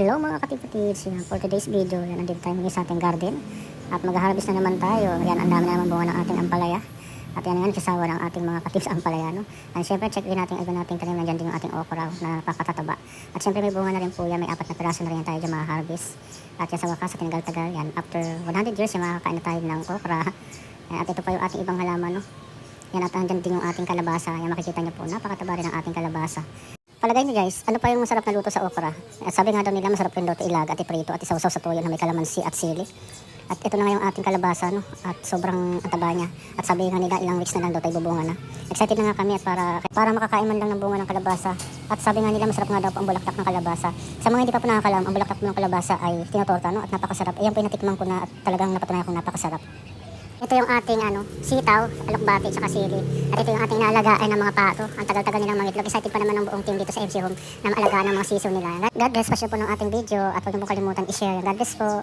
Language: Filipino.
Hello mga katipatids, for today's video, yan, nandito tayo muli sa ating garden at mag-harvest na naman tayo. Yan, ang dami na naman bunga ng ating ampalaya at yan yan, kasawa ng ating mga katips ampalaya, no? And syempre, check din natin iba nating tanim, nandiyan din yung ating okra na napakatataba. At syempre may bunga na rin po yan, may 4 na piraso na rin tayo dyan ma-harvest. At yan sa wakas, sa tinagal-tagal yan, after 100 years, yan, makakain na tayo ng okra. At ito pa yung ating ibang halaman, no? Yan, at andyan din yung ating kalabasa. Yan, makikita nyo po, napakataba rin ang ating kalabasa. Palagay niyo guys, ano pa yung masarap na luto sa okra? At sabi nga daw nila masarap rin luto ilaga at iprito at isawsaw sa tuyo na may kalamansi at sili. At ito na nga yung ating kalabasa, no? At sobrang ataba niya. At sabi nga nila ilang weeks na lang daw tayo bubunga na. Excited na nga kami at para makakain man lang ng bunga ng kalabasa. At sabi nga nila masarap nga daw po ang bulaklak ng kalabasa. Sa mga hindi pa po nakakalam, ang bulaklak ng kalabasa ay tinotorta, no? At napakasarap. Ayan po yung natikman ko na at talagang napatunayan kong napakasarap. Ito yung ating sitaw, alokbati, tsaka sili. At ito yung ating naalagaan ng mga pato. Ang tagal-tagal nilang mangitlog. Excited pa naman ng buong team dito sa MC Home na maalagaan ng mga sisiw nila. God bless pa siya po ng ating video at huwag niyo pong kalimutan i-share. God bless po.